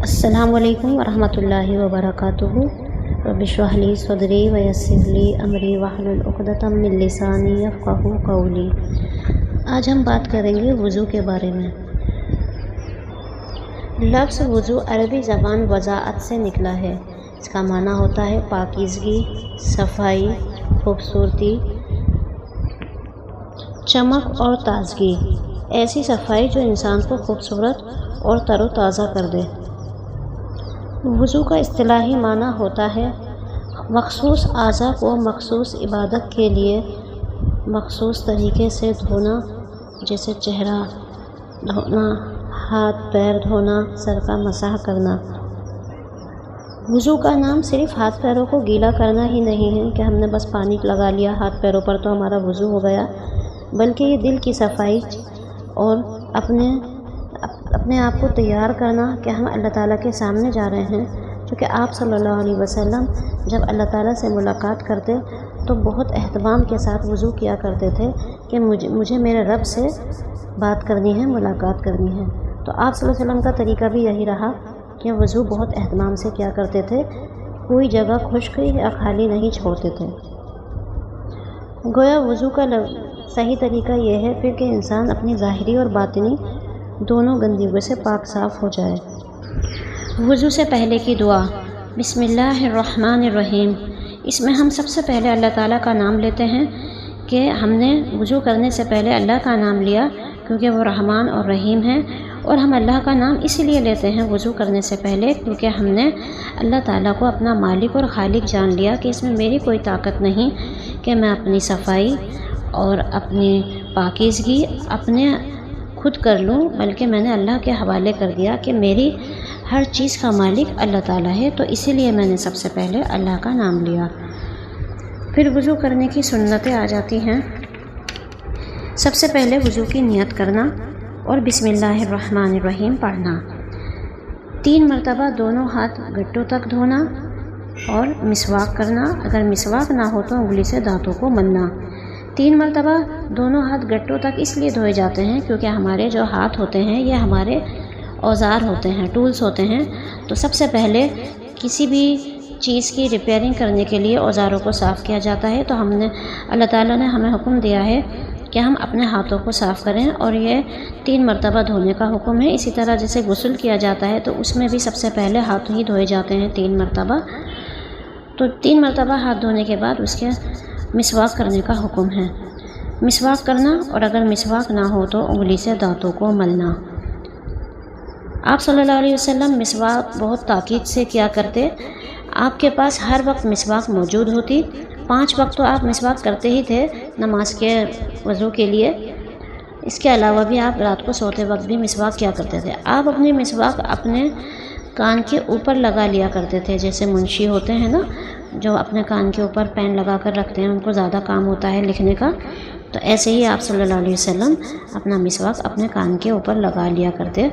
السلام علیکم ورحمۃ اللہ وبرکاتہ۔ رب اشرح لی صدری ویسر لی امری واحلل عقدۃ من لسانی یفقہوا قولی۔ آج ہم بات کریں گے وضو کے بارے میں۔ لفظ وضو عربی زبان وضاعت سے نکلا ہے۔ اس کا معنی ہوتا ہے پاکیزگی، صفائی، خوبصورتی، چمک اور تازگی۔ ایسی صفائی جو انسان کو خوبصورت اور تر و تازہ کر دے۔ وضو کا اصطلاحی معنی ہوتا ہے مخصوص اعضاء کو مخصوص عبادت کے لیے مخصوص طریقے سے دھونا، جیسے چہرہ دھونا، ہاتھ پیر دھونا، سر کا مسح کرنا۔ وضو کا نام صرف ہاتھ پیروں کو گیلا کرنا ہی نہیں ہے کہ ہم نے بس پانی لگا لیا ہاتھ پیروں پر تو ہمارا وضو ہو گیا، بلکہ یہ دل کی صفائی اور اپنے آپ کو تیار کرنا کہ ہم اللہ تعالیٰ کے سامنے جا رہے ہیں۔ کیونکہ آپ صلی اللہ علیہ وسلم جب اللہ تعالیٰ سے ملاقات کرتے تو بہت اہتمام کے ساتھ وضو کیا کرتے تھے کہ مجھے میرے رب سے بات کرنی ہے، ملاقات کرنی ہے۔ تو آپ صلی اللہ علیہ وسلم کا طریقہ بھی یہی رہا کہ وضو بہت اہتمام سے کیا کرتے تھے، کوئی جگہ خشک یا خالی نہیں چھوڑتے تھے۔ گویا وضو کا صحیح طریقہ یہ ہے پھر کہ انسان اپنی ظاہری اور باطنی دونوں گندگیوں سے پاک صاف ہو جائے۔ وضو سے پہلے کی دعا بسم اللہ الرحمن الرحیم۔ اس میں ہم سب سے پہلے اللہ تعالیٰ کا نام لیتے ہیں کہ ہم نے وضو کرنے سے پہلے اللہ کا نام لیا کیونکہ وہ رحمان اور رحیم ہیں، اور ہم اللہ کا نام اس لیے لیتے ہیں وضو کرنے سے پہلے کیونکہ ہم نے اللہ تعالیٰ کو اپنا مالک اور خالق جان لیا کہ اس میں میری کوئی طاقت نہیں کہ میں اپنی صفائی اور اپنی پاکیزگی اپنے خود کر لوں، بلکہ میں نے اللہ کے حوالے کر دیا کہ میری ہر چیز کا مالک اللہ تعالیٰ ہے، تو اسی لیے میں نے سب سے پہلے اللہ کا نام لیا۔ پھر وضو کرنے کی سنتیں آ جاتی ہیں۔ سب سے پہلے وضو کی نیت کرنا اور بسم اللہ الرحمن الرحیم پڑھنا، 3 مرتبہ دونوں ہاتھ گٹوں تک دھونا اور مسواک کرنا، اگر مسواک نہ ہو تو انگلی سے دانتوں کو ملنا۔ 3 مرتبہ دونوں ہاتھ گٹوں تک اس لیے دھوئے جاتے ہیں کیونکہ ہمارے جو ہاتھ ہوتے ہیں یہ ہمارے اوزار ہوتے ہیں، ٹولز ہوتے ہیں، تو سب سے پہلے کسی بھی چیز کی ریپیئرنگ کرنے کے لیے اوزاروں کو صاف کیا جاتا ہے، تو اللہ تعالیٰ نے ہمیں حکم دیا ہے کہ ہم اپنے ہاتھوں کو صاف کریں، اور یہ 3 مرتبہ دھونے کا حکم ہے۔ اسی طرح جیسے غسل کیا جاتا ہے تو اس میں بھی سب سے پہلے ہاتھ ہی دھوئے جاتے ہیں 3 مرتبہ، تو 3 مرتبہ ہاتھ دھونے کے بعد اس کے مسواک کرنے کا حکم ہے۔ مسواک کرنا، اور اگر مسواک نہ ہو تو انگلی سے دانتوں کو ملنا۔ آپ صلی اللہ علیہ وسلم مسواک بہت تاکید سے کیا کرتے، آپ کے پاس ہر وقت مسواک موجود ہوتی، 5 وقت تو آپ مسواک کرتے ہی تھے نماز کے وضو کے لیے، اس کے علاوہ بھی آپ رات کو سوتے وقت بھی مسواک کیا کرتے تھے۔ آپ اپنی مسواک اپنے کان کے اوپر لگا لیا کرتے تھے، جیسے منشی ہوتے ہیں نا جو اپنے کان کے اوپر پین لگا کر رکھتے ہیں، ان کو زیادہ کام ہوتا ہے لکھنے کا، تو ایسے ہی آپ صلی اللہ علیہ وسلم اپنا مسواک اپنے کان کے اوپر لگا لیا کرتے،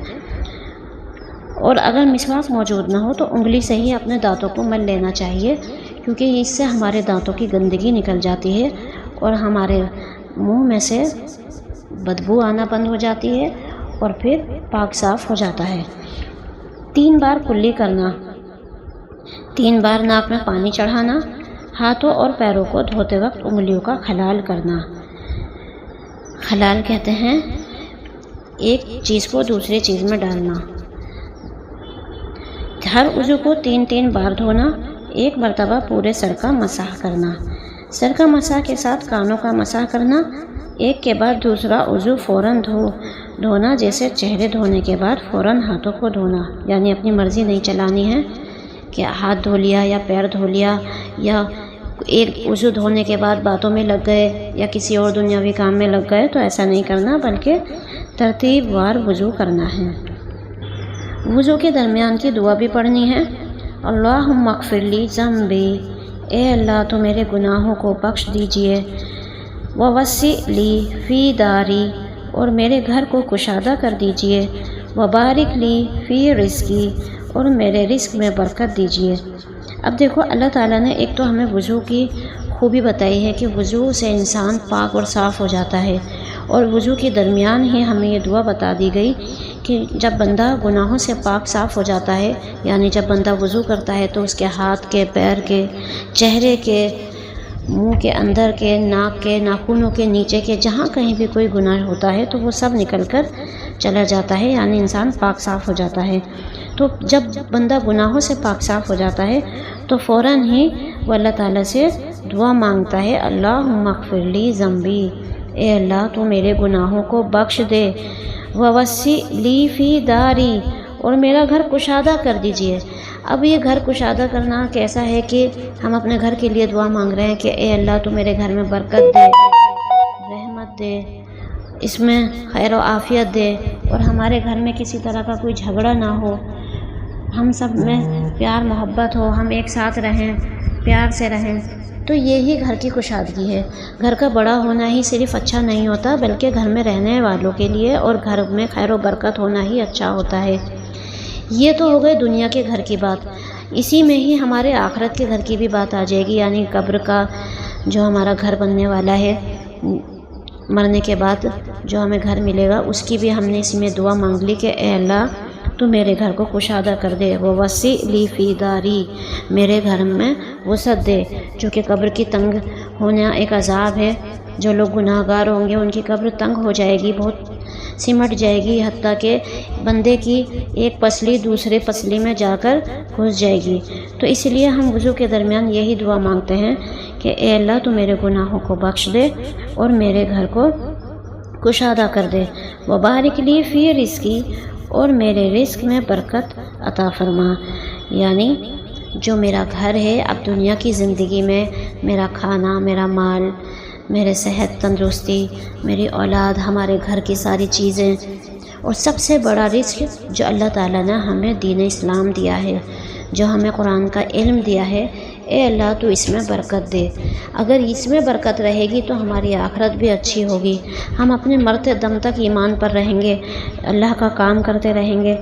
اور اگر مسواک موجود نہ ہو تو انگلی سے ہی اپنے دانتوں کو مل لینا چاہیے کیونکہ اس سے ہمارے دانتوں کی گندگی نکل جاتی ہے اور ہمارے منہ میں سے بدبو آنا بند ہو جاتی ہے اور پھر پاک صاف ہو جاتا ہے۔ 3 بار کلی کرنا، 3 بار ناک میں پانی چڑھانا، ہاتھوں اور پیروں کو دھوتے وقت انگلیوں کا خلال کرنا۔ خلال کہتے ہیں ایک چیز کو دوسری چیز میں ڈالنا۔ ہر عضو کو 3 بار دھونا، 1 مرتبہ پورے سر کا مسح کرنا۔ سر کا مسح کے ساتھ کانوں کا مسح کرنا، ایک کے بعد دوسرا عضو فوراً دھونا، جیسے چہرے دھونے کے بعد فوراً ہاتھوں کو دھونا، یعنی اپنی مرضی نہیں چلانی ہے کہ ہاتھ دھو لیا یا پیر دھو لیا یا ایک عضو دھونے کے بعد باتوں میں لگ گئے یا کسی اور دنیاوی کام میں لگ گئے، تو ایسا نہیں کرنا بلکہ ترتیب وار وضو کرنا ہے۔ وضو کے درمیان کی دعا بھی پڑھنی ہے، اللہم اغفر لی ذنبی، اے اللہ تو میرے گناہوں کو بخش دیجئے، ووسع لی فی داری، اور میرے گھر کو کشادہ کر دیجئے، وبارک لی فی رزقی، اور میرے رزق میں برکت دیجئے۔ اب دیکھو اللہ تعالیٰ نے ایک تو ہمیں وضو کی خوبی بتائی ہے کہ وضو سے انسان پاک اور صاف ہو جاتا ہے، اور وضو کے درمیان ہی ہمیں یہ دعا بتا دی گئی کہ جب بندہ گناہوں سے پاک صاف ہو جاتا ہے، یعنی جب بندہ وضو کرتا ہے تو اس کے ہاتھ کے، پیر کے، چہرے کے، منہ کے اندر کے، ناک کے، ناخنوں کے نیچے کے، جہاں کہیں بھی کوئی گناہ ہوتا ہے تو وہ سب نکل کر چلا جاتا ہے، یعنی انسان پاک صاف ہو جاتا ہے۔ تو جب بندہ گناہوں سے پاک صاف ہو جاتا ہے تو فوراً ہی وہ اللہ تعالیٰ سے دعا مانگتا ہے، اللہم اغفر لی ذنبی، اے اللہ تو میرے گناہوں کو بخش دے، ووسع لی فی داری، اور میرا گھر کشادہ کر دیجئے۔ اب یہ گھر کشادہ کرنا کیسا ہے کہ ہم اپنے گھر کے لیے دعا مانگ رہے ہیں کہ اے اللہ تو میرے گھر میں برکت دے، رحمت دے، اس میں خیر و عافیت دے، اور ہمارے گھر میں کسی طرح کا کوئی جھگڑا نہ ہو، ہم سب میں پیار محبت ہو، ہم ایک ساتھ رہیں، پیار سے رہیں۔ تو یہی گھر کی کشادگی ہے۔ گھر کا بڑا ہونا ہی صرف اچھا نہیں ہوتا، بلکہ گھر میں رہنے والوں کے لیے اور گھر میں خیر و برکت ہونا ہی اچھا ہوتا ہے۔ یہ تو ہو گئے دنیا کے گھر کی بات، اسی میں ہی ہمارے آخرت کے گھر کی بھی بات آ جائے گی، یعنی قبر کا جو ہمارا گھر بننے والا ہے، مرنے کے بعد جو ہمیں گھر ملے گا، اس کی بھی ہم نے اسی میں دعا مانگ لی کہ اے اللہ تو میرے گھر کو کشادہ کر دے، ووسع لی فی داری، میرے گھر میں وسعت دے، چونکہ قبر کی تنگ ہونا ایک عذاب ہے۔ جو لوگ گناہ گار ہوں گے ان کی قبر تنگ ہو جائے گی، بہت سمٹ جائے گی، حتیٰ کہ بندے کی ایک پسلی دوسرے پسلی میں جا کر گھس جائے گی۔ تو اس لیے ہم وضو کے درمیان یہی دعا مانگتے ہیں کہ اے اللہ تو میرے گناہوں کو بخش دے اور میرے گھر کو کشادہ کر دے، وبارک لی فی رزقی، اور میرے رزق میں برکت عطا فرما، یعنی جو میرا گھر ہے اب دنیا کی زندگی میں، میرا کھانا، میرا مال، میرے صحت تندرستی، میری اولاد، ہمارے گھر کی ساری چیزیں، اور سب سے بڑا رزق جو اللہ تعالیٰ نے ہمیں دین اسلام دیا ہے، جو ہمیں قرآن کا علم دیا ہے، اے اللہ تو اس میں برکت دے۔ اگر اس میں برکت رہے گی تو ہماری آخرت بھی اچھی ہوگی، ہم اپنے مرتے دم تک ایمان پر رہیں گے، اللہ کا کام کرتے رہیں گے۔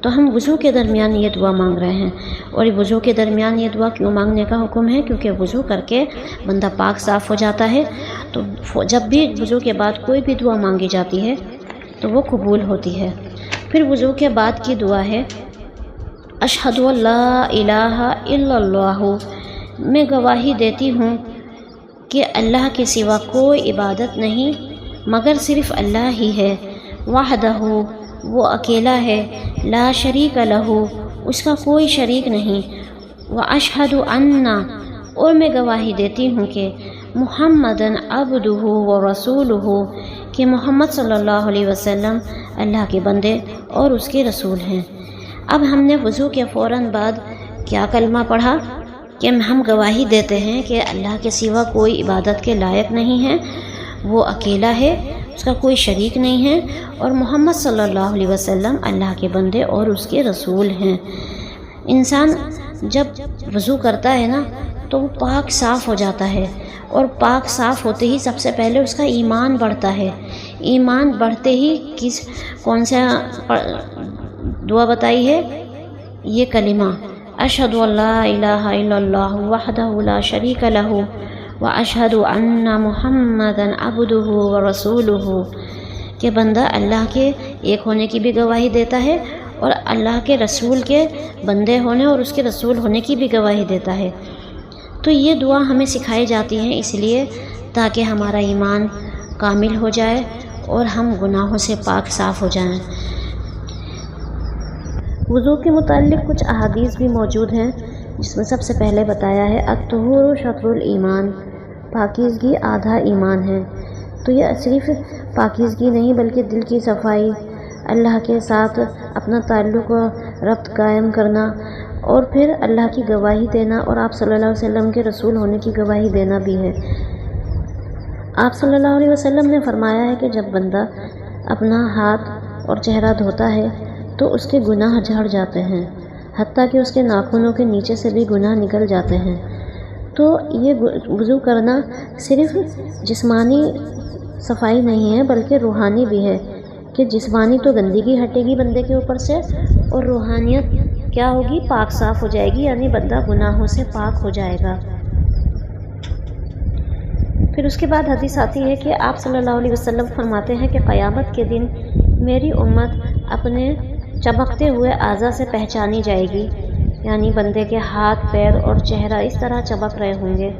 تو ہم وضو کے درمیان یہ دعا مانگ رہے ہیں، اور وضو کے درمیان یہ دعا کیوں مانگنے کا حکم ہے؟ کیونکہ وضو کر کے بندہ پاک صاف ہو جاتا ہے، تو جب بھی وضو کے بعد کوئی بھی دعا مانگی جاتی ہے تو وہ قبول ہوتی ہے۔ پھر وضو کے بعد کی دعا ہے اشہد ان لا الہ الا اللہ، میں گواہی دیتی ہوں کہ اللہ کے سوا کوئی عبادت نہیں مگر صرف اللہ ہی ہے، وحدہ، وہ اکیلا ہے، لا شریک لہ، اس کا کوئی شریک نہیں، واشہد ان، اور میں گواہی دیتی ہوں کہ محمدً عبدہ ورسولہ، کہ محمد صلی اللہ علیہ وسلم اللہ کے بندے اور اس کے رسول ہیں۔ اب ہم نے وضو کے فوراً بعد کیا کلمہ پڑھا کہ ہم گواہی دیتے ہیں کہ اللہ کے سوا کوئی عبادت کے لائق نہیں ہے، وہ اکیلا ہے، اس کا کوئی شریک نہیں ہے، اور محمد صلی اللہ علیہ وسلم اللہ کے بندے اور اس کے رسول ہیں۔ انسان جب وضو کرتا ہے نا تو وہ پاک صاف ہو جاتا ہے، اور پاک صاف ہوتے ہی سب سے پہلے اس کا ایمان بڑھتا ہے۔ ایمان بڑھتے ہی کون سا دعا بتائی ہے؟ یہ کلمہ اشہد ان لا الہ الا اللہ وحدہ لا شریک لہ واشہد ان محمدًا عبدہ ورسولہ، کہ بندہ اللہ کے ایک ہونے کی بھی گواہی دیتا ہے اور اللہ کے رسول کے بندے ہونے اور اس کے رسول ہونے کی بھی گواہی دیتا ہے۔ تو یہ دعا ہمیں سکھائی جاتی ہیں اس لیے تاکہ ہمارا ایمان کامل ہو جائے اور ہم گناہوں سے پاک صاف ہو جائیں۔ وضو کے متعلق کچھ احادیث بھی موجود ہیں، جس میں سب سے پہلے بتایا ہے الطہور شطر الایمان، پاکیزگی آدھا ایمان ہے۔ تو یہ صرف پاکیزگی نہیں بلکہ دل کی صفائی، اللہ کے ساتھ اپنا تعلق و ربط قائم کرنا، اور پھر اللہ کی گواہی دینا اور آپ صلی اللہ علیہ وسلم کے رسول ہونے کی گواہی دینا بھی ہے۔ آپ صلی اللہ علیہ وسلم نے فرمایا ہے کہ جب بندہ اپنا ہاتھ اور چہرہ دھوتا ہے تو اس کے گناہ جھڑ جاتے ہیں، حتیٰ کہ اس کے ناخنوں کے نیچے سے بھی گناہ نکل جاتے ہیں۔ تو یہ وضو کرنا صرف جسمانی صفائی نہیں ہے بلکہ روحانی بھی ہے، کہ جسمانی تو گندگی ہٹے گی بندے کے اوپر سے، اور روحانیت کیا ہوگی؟ پاک صاف ہو جائے گی، یعنی بندہ گناہوں سے پاک ہو جائے گا۔ پھر اس کے بعد حدیث آتی ہے کہ آپ صلی اللہ علیہ وسلم فرماتے ہیں کہ قیامت کے دن میری امت اپنے چمکتے ہوئے اعضاء سے پہچانی جائے گی، یعنی بندے کے ہاتھ، پیر اور چہرہ اس طرح چمک رہے ہوں گے۔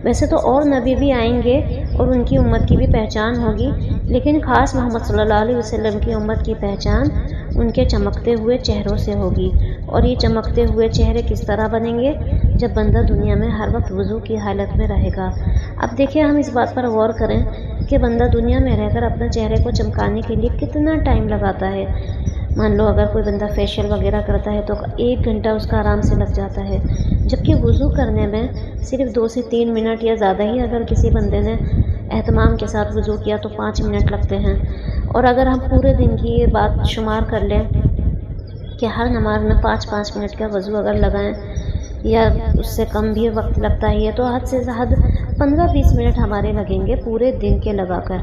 ویسے تو اور نبی بھی آئیں گے اور ان کی امت کی بھی پہچان ہوگی، لیکن خاص محمد صلی اللہ علیہ وسلم کی امت کی پہچان ان کے چمکتے ہوئے چہروں سے ہوگی۔ اور یہ چمکتے ہوئے چہرے کس طرح بنیں گے؟ جب بندہ دنیا میں ہر وقت وضو کی حالت میں رہے گا۔ اب دیکھیں، ہم اس بات پر غور کریں کہ بندہ دنیا میں رہ کر اپنے چہرے کو چمکانے کے لیے کتنا ٹائم لگاتا ہے۔ مان لو اگر کوئی بندہ فیشیل وغیرہ کرتا ہے تو 1 گھنٹہ اس کا آرام سے لگ جاتا ہے، جبکہ وضو کرنے میں صرف 2 سے 3 منٹ یا زیادہ ہی اگر کسی بندے نے اہتمام کے ساتھ وضو کیا تو 5 منٹ لگتے ہیں۔ اور اگر ہم پورے دن کی یہ بات شمار کر لیں کہ ہر نماز میں 5-5 منٹ کا وضو اگر لگائیں یا اس سے کم بھی وقت لگتا ہی ہے، تو حد سے زیادہ 15-20 منٹ ہمارے لگیں گے پورے دن کے لگا کر۔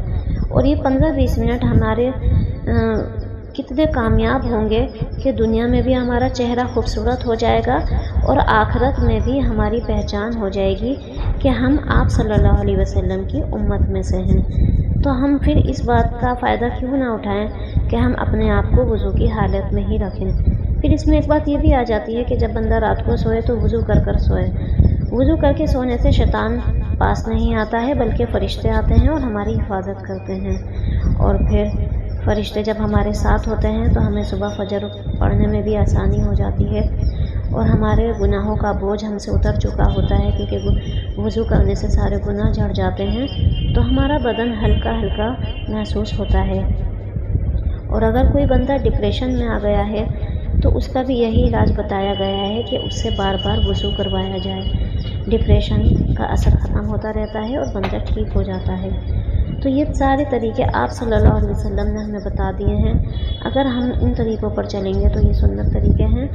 اور یہ 15-20 منٹ ہمارے کتنے کامیاب ہوں گے کہ دنیا میں بھی ہمارا چہرہ خوبصورت ہو جائے گا اور آخرت میں بھی ہماری پہچان ہو جائے گی کہ ہم آپ صلی اللہ علیہ وسلم کی امت میں سے ہیں۔ تو ہم پھر اس بات کا فائدہ کیوں نہ اٹھائیں کہ ہم اپنے آپ کو وضو کی حالت میں ہی رکھیں۔ پھر اس میں ایک بات یہ بھی آ جاتی ہے کہ جب بندہ رات کو سوئے تو وضو کر کر سوئے۔ وضو کر کے سونے سے شیطان پاس نہیں آتا ہے، بلکہ فرشتے آتے ہیں اور ہماری حفاظت کرتے ہیں۔ اور پھر فرشتے جب ہمارے ساتھ ہوتے ہیں تو ہمیں صبح فجر پڑھنے میں بھی آسانی ہو جاتی ہے اور ہمارے گناہوں کا بوجھ ہم سے اتر چکا ہوتا ہے، کیونکہ وضو کرنے سے سارے گناہ جھڑ جاتے ہیں تو ہمارا بدن ہلکا ہلکا محسوس ہوتا ہے۔ اور اگر کوئی بندہ ڈپریشن میں آ گیا ہے تو اس کا بھی یہی علاج بتایا گیا ہے کہ اس سے بار بار وضو کروایا جائے۔ ڈپریشن کا اثر ختم ہوتا رہتا ہے اور بندہ ٹھیک ہو جاتا ہے۔ تو یہ سارے طریقے آپ صلی اللہ علیہ وسلم نے ہمیں بتا دیے ہیں۔ اگر ہم ان طریقوں پر چلیں گے تو یہ سنت طریقے ہیں،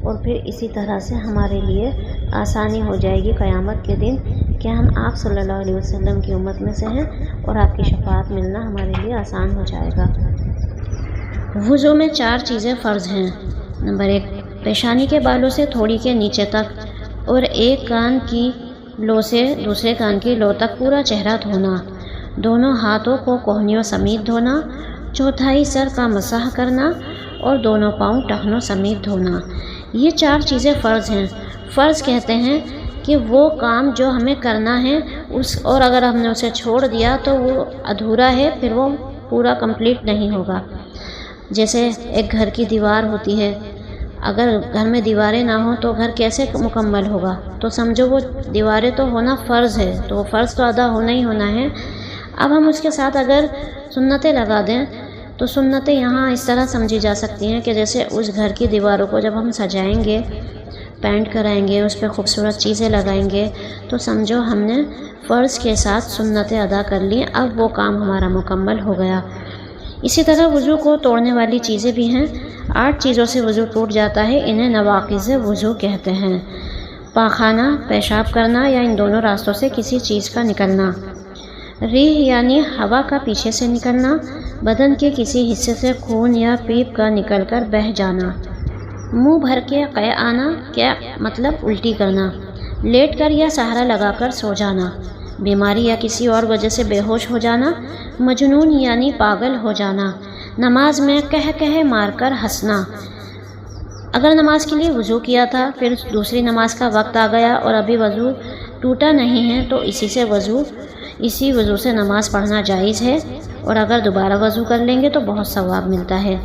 اور پھر اسی طرح سے ہمارے لیے آسانی ہو جائے گی قیامت کے دن کہ ہم آپ صلی اللہ علیہ وسلم کی امت میں سے ہیں اور آپ کی شفاعت ملنا ہمارے لیے آسان ہو جائے گا۔ وضو میں 4 چیزیں فرض ہیں۔ نمبر 1، پیشانی کے بالوں سے تھوڑی کے نیچے تک اور ایک کان کی لو سے دوسرے کان کی لو تک پورا چہرہ دھونا، دونوں ہاتھوں کو کوہنیوں سمیت دھونا، چوتھائی سر کا مسح کرنا اور دونوں پاؤں ٹخنوں سمیت دھونا۔ یہ 4 چیزیں فرض ہیں۔ فرض کہتے ہیں کہ وہ کام جو ہمیں کرنا ہے اور اگر ہم نے اسے چھوڑ دیا تو وہ ادھورا ہے، پھر وہ پورا کمپلیٹ نہیں ہوگا۔ جیسے ایک گھر کی دیوار ہوتی ہے، اگر گھر میں دیواریں نہ ہوں تو گھر کیسے مکمل ہوگا؟ تو سمجھو وہ دیواریں تو ہونا فرض ہے، تو وہ فرض تو ادا ہونا ہی ہونا ہے۔ اب ہم اس کے ساتھ اگر سنتیں لگا دیں تو سنتیں یہاں اس طرح سمجھی جا سکتی ہیں کہ جیسے اس گھر کی دیواروں کو جب ہم سجائیں گے، پینٹ کرائیں گے، اس پہ خوبصورت چیزیں لگائیں گے، تو سمجھو ہم نے فرض کے ساتھ سنتیں ادا کر لی، اب وہ کام ہمارا مکمل ہو گیا۔ اسی طرح وضو کو توڑنے والی چیزیں بھی ہیں۔ 8 چیزوں سے وضو ٹوٹ جاتا ہے، انہیں نواقض وضو کہتے ہیں۔ پاخانہ، پیشاب کرنا یا ان دونوں راستوں سے کسی چیز کا نکلنا، ریح یعنی ہوا کا پیچھے سے نکلنا، بدن کے کسی حصے سے خون یا پیپ کا نکل کر بہہ جانا، منہ بھر کے قے آنا، کیا مطلب الٹی کرنا، لیٹ کر یا سہارا لگا کر سو جانا، بیماری یا کسی اور وجہ سے بے ہوش ہو جانا، مجنون یعنی پاگل ہو جانا، نماز میں کہہ مار کر ہنسنا۔ اگر نماز کے لیے وضو کیا تھا، پھر دوسری نماز کا وقت آ گیا اور ابھی وضو ٹوٹا نہیں ہے تو اسی وضو سے نماز پڑھنا جائز ہے، اور اگر دوبارہ وضو کر لیں گے تو بہت ثواب ملتا ہے۔